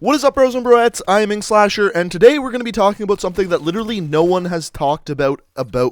What is up, bros and broettes? I am Inkslasher, and today we're going to be talking about something that literally no one has talked about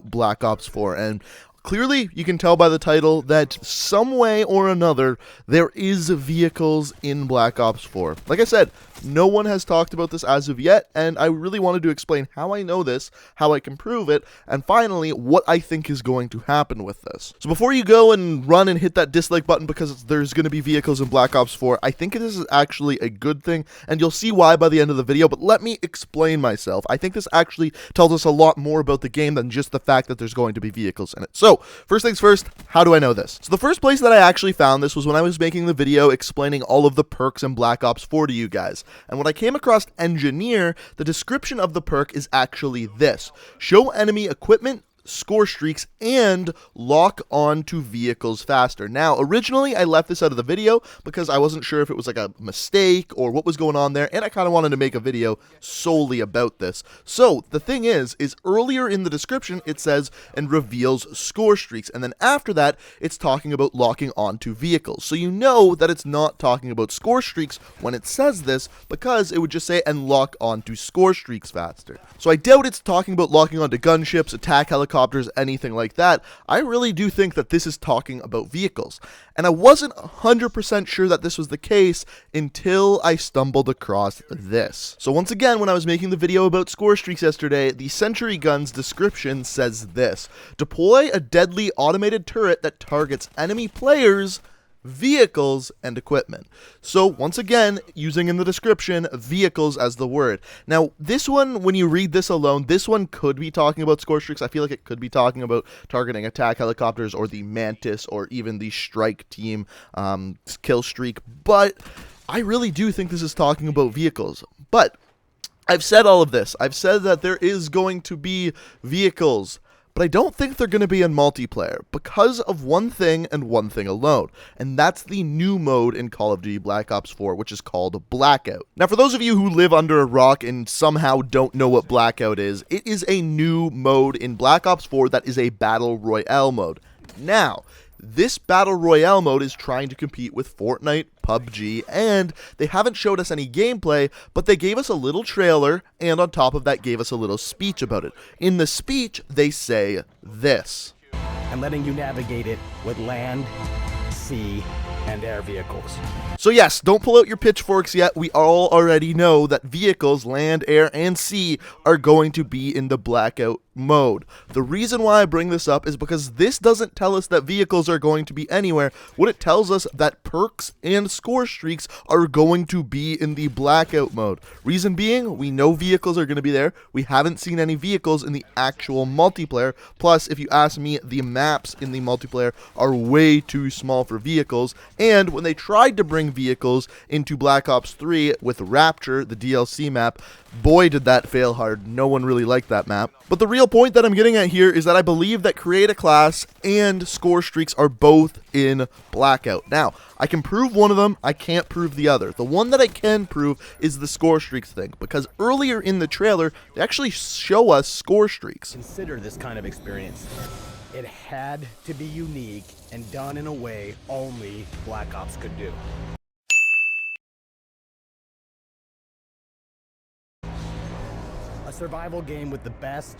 Black Ops 4, and clearly you can tell by the title that some way or another there is vehicles in Black Ops 4. Like I said, no one has talked about this as of yet, and I really wanted to explain how I know this, how I can prove it, and finally, what I think is going to happen with this. So before you go and run and hit that dislike button because there's going to be vehicles in Black Ops 4, I think this is actually a good thing, and you'll see why by the end of the video, but let me explain myself. I think this actually tells us a lot more about the game than just the fact that there's going to be vehicles in it. So, first things first, how do I know this? So the first place that I actually found this was when I was making the video explaining all of the perks in Black Ops 4 to you guys. And when I came across Engineer, the description of the perk is actually this: show enemy equipment, score streaks, and lock on to vehicles faster. Now, originally I left this out of the video because I wasn't sure if it was like a mistake or what was going on there, and I kind of wanted to make a video solely about this. So the thing is earlier in the description it says and reveals score streaks, and then after that it's talking about locking onto vehicles. So you know that it's not talking about score streaks when it says this, because it would just say and lock onto score streaks faster. So I doubt it's talking about locking onto gunships, attack helicopters, anything like that. I really do think that this is talking about vehicles. And I wasn't 100% sure that this was the case until I stumbled across this. So once again, when I was making the video about score streaks yesterday, the Sentry Gun's description says this: deploy a deadly automated turret that targets enemy players, vehicles, and equipment. So once again, using in the description vehicles as the word. Now this one, when you read this alone, this one could be talking about score streaks. I feel like it could be talking about targeting attack helicopters or the Mantis or even the strike team kill streak, but I really do think this is talking about vehicles. But I've said all of this. I've said that there is going to be vehicles, but I don't think they're going to be in multiplayer because of one thing and one thing alone, and that's the new mode in Call of Duty Black Ops 4, which is called Blackout. Now, for those of you who live under a rock and somehow don't know what Blackout is, it is a new mode in Black Ops 4 that is a Battle Royale mode. Now, this Battle Royale mode is trying to compete with Fortnite, PUBG, and they haven't showed us any gameplay, but they gave us a little trailer, and on top of that gave us a little speech about it. In the speech, they say this: and letting you navigate it with land, sea, and air vehicles. So yes, don't pull out your pitchforks yet. We all already know that vehicles, land, air, and sea are going to be in the Blackout mode. The reason why I bring this up is because this doesn't tell us that vehicles are going to be anywhere. What it tells us that perks and score streaks are going to be in the Blackout mode. Reason being, we know vehicles are going to be there. We haven't seen any vehicles in the actual multiplayer. Plus, if you ask me, the maps in the multiplayer are way too small for vehicles. And when they tried to bring vehicles into Black Ops 3 with Rapture, the DLC map, boy did that fail hard. No one really liked that map. But the real point that I'm getting at here is that I believe that Create a Class and score streaks are both in Blackout. Now, I can prove one of them, I can't prove the other. The one that I can prove is the score streaks thing, because earlier in the trailer, they actually show us score streaks. Consider this kind of experience. It had to be unique and done in a way only Black Ops could do. A survival game with the best.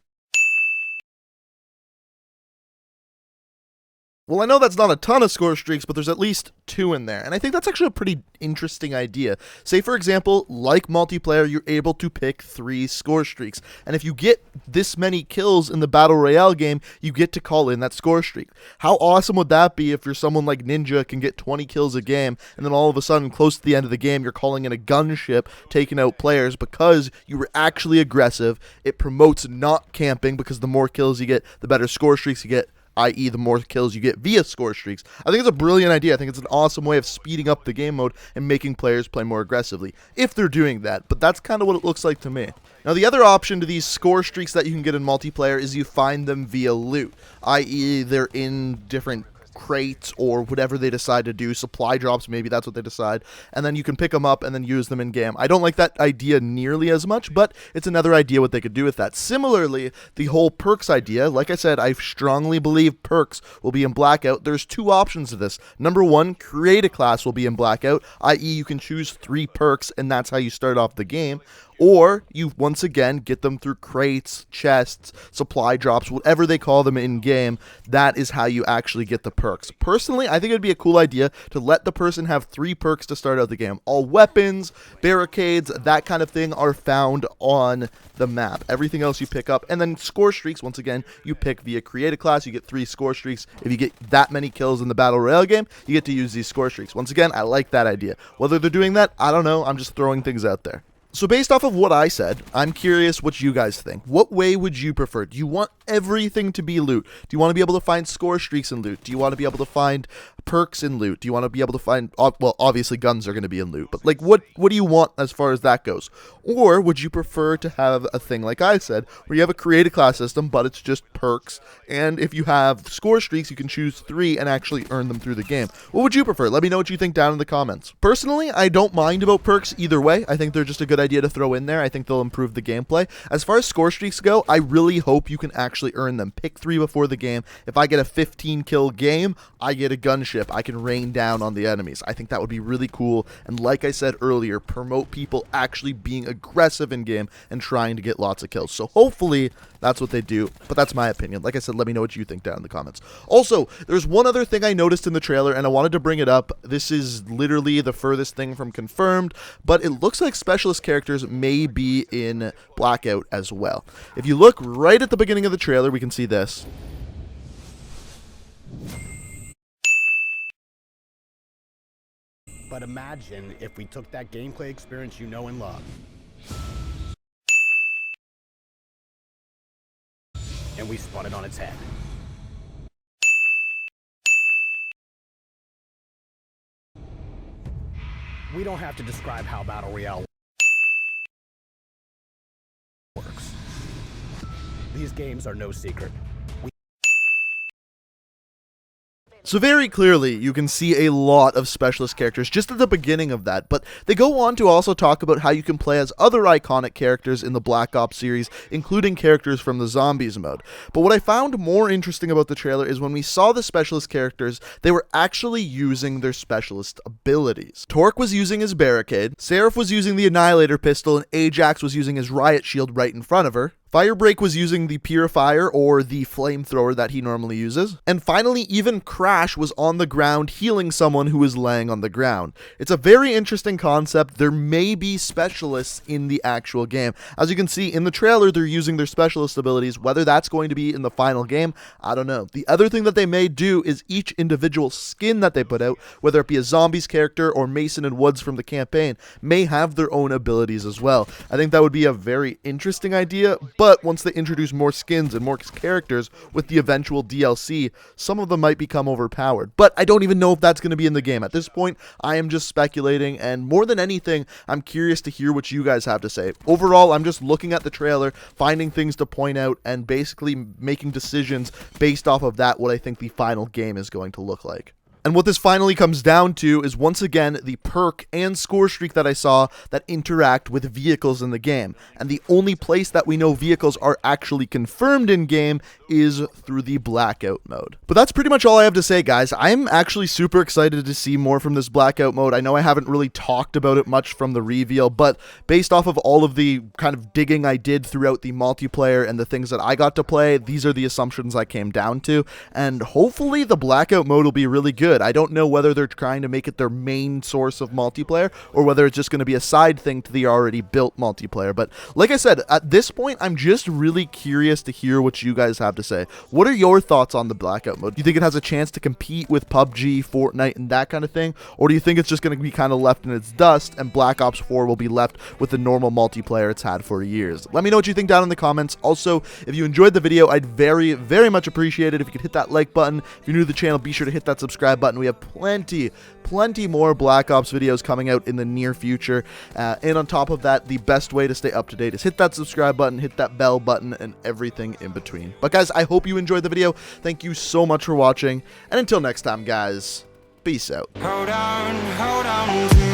Well, I know that's not a ton of score streaks, but there's at least 2 in there, and I think that's actually a pretty interesting idea. Say, for example, like multiplayer, you're able to pick 3 score streaks, and if you get this many kills in the Battle Royale game, you get to call in that score streak. How awesome would that be if you're someone like Ninja, can get 20 kills a game, and then all of a sudden, close to the end of the game, you're calling in a gunship, taking out players because you were actually aggressive. It promotes not camping, because the more kills you get, the better score streaks you get, i.e. the more kills you get via score streaks. I think it's a brilliant idea. I think it's an awesome way of speeding up the game mode and making players play more aggressively, if they're doing that, but that's kind of what it looks like to me. Now, the other option to these score streaks that you can get in multiplayer is you find them via loot, i.e. they're in different crates or whatever they decide to do, supply drops, maybe that's what they decide, and then you can pick them up and then use them in game. I don't like that idea nearly as much, but it's another idea what they could do with that. Similarly, the whole perks idea, like I said, I strongly believe perks will be in Blackout. There's two options to this. Number one, create a class will be in Blackout, i.e. you can choose 3 perks and that's how you start off the game. Or you, once again, get them through crates, chests, supply drops, whatever they call them in-game. That is how you actually get the perks. Personally, I think it would be a cool idea to let the person have 3 perks to start out the game. All weapons, barricades, that kind of thing are found on the map. Everything else you pick up. And then score streaks, once again, you pick via create a class. You get 3 score streaks. If you get that many kills in the Battle Royale game, you get to use these score streaks. Once again, I like that idea. Whether they're doing that, I don't know. I'm just throwing things out there. So based off of what I said, I'm curious what you guys think. What way would you prefer? Do you want everything to be loot? Do you want to be able to find score streaks in loot? Do you want to be able to find perks in loot? Do you want to be able to find, well, obviously guns are going to be in loot, but like what do you want as far as that goes? Or would you prefer to have a thing like I said, where you have a create a class system, but it's just perks, and if you have score streaks, you can choose 3 and actually earn them through the game? What would you prefer? Let me know what you think down in the comments. Personally, I don't mind about perks either way. I think they're just a good idea to throw in there. I think they'll improve the gameplay. As far as score streaks go, I really hope you can actually earn them. Pick 3 before the game. If I get a 15 kill game, I get a gunship. I can rain down on the enemies. I think that would be really cool, and like I said earlier, promote people actually being aggressive in game and trying to get lots of kills. So hopefully that's what they do, but that's my opinion. Like I said, let me know what you think down in the comments. Also, there's one other thing I noticed in the trailer, and I wanted to bring it up. This is literally the furthest thing from confirmed, but it looks like specialist characters may be in Blackout as well. If you look right at the beginning of the trailer, we can see this. But imagine if we took that gameplay experience you know and love, and we spun it on its head. We don't have to describe how Battle Royale works. These games are no secret. So very clearly, you can see a lot of specialist characters just at the beginning of that, but they go on to also talk about how you can play as other iconic characters in the Black Ops series, including characters from the Zombies mode. But what I found more interesting about the trailer is when we saw the specialist characters, they were actually using their specialist abilities. Torque was using his barricade, Seraph was using the Annihilator pistol, and Ajax was using his riot shield right in front of her. Firebreak was using the Purifier, or the flamethrower that he normally uses. And finally, even Crash was on the ground healing someone who was laying on the ground. It's a very interesting concept. There may be specialists in the actual game. As you can see in the trailer, they're using their specialist abilities. Whether that's going to be in the final game, I don't know. The other thing that they may do is each individual skin that they put out, whether it be a Zombies character or Mason and Woods from the campaign, may have their own abilities as well. I think that would be a very interesting idea. But once they introduce more skins and more characters with the eventual DLC, some of them might become overpowered. But I don't even know if that's going to be in the game. At this point, I am just speculating, and more than anything, I'm curious to hear what you guys have to say. Overall, I'm just looking at the trailer, finding things to point out, and basically making decisions based off of that, what I think the final game is going to look like. And what this finally comes down to is, once again, the perk and score streak that I saw that interact with vehicles in the game. And the only place that we know vehicles are actually confirmed in-game is through the Blackout mode. But that's pretty much all I have to say, guys. I'm actually super excited to see more from this Blackout mode. I know I haven't really talked about it much from the reveal, but based off of all of the kind of digging I did throughout the multiplayer and the things that I got to play, these are the assumptions I came down to. And hopefully the Blackout mode will be really good. I don't know whether they're trying to make it their main source of multiplayer or whether it's just going to be a side thing to the already built multiplayer. But like I said, at this point, I'm just really curious to hear what you guys have to say. What are your thoughts on the Blackout mode? Do you think it has a chance to compete with PUBG, Fortnite, and that kind of thing? Or do you think it's just going to be kind of left in its dust and Black Ops 4 will be left with the normal multiplayer it's had for years? Let me know what you think down in the comments. Also, if you enjoyed the video, I'd very, very much appreciate it if you could hit that like button. If you're new to the channel, be sure to hit that subscribe subscribe button. We have plenty more Black Ops videos coming out in the near future. And on top of that, the best way to stay up to date is hit that subscribe button, hit that bell button, and everything in between. But guys, I hope you enjoyed the video. Thank you so much for watching. And until next time, guys, peace out. Hold on to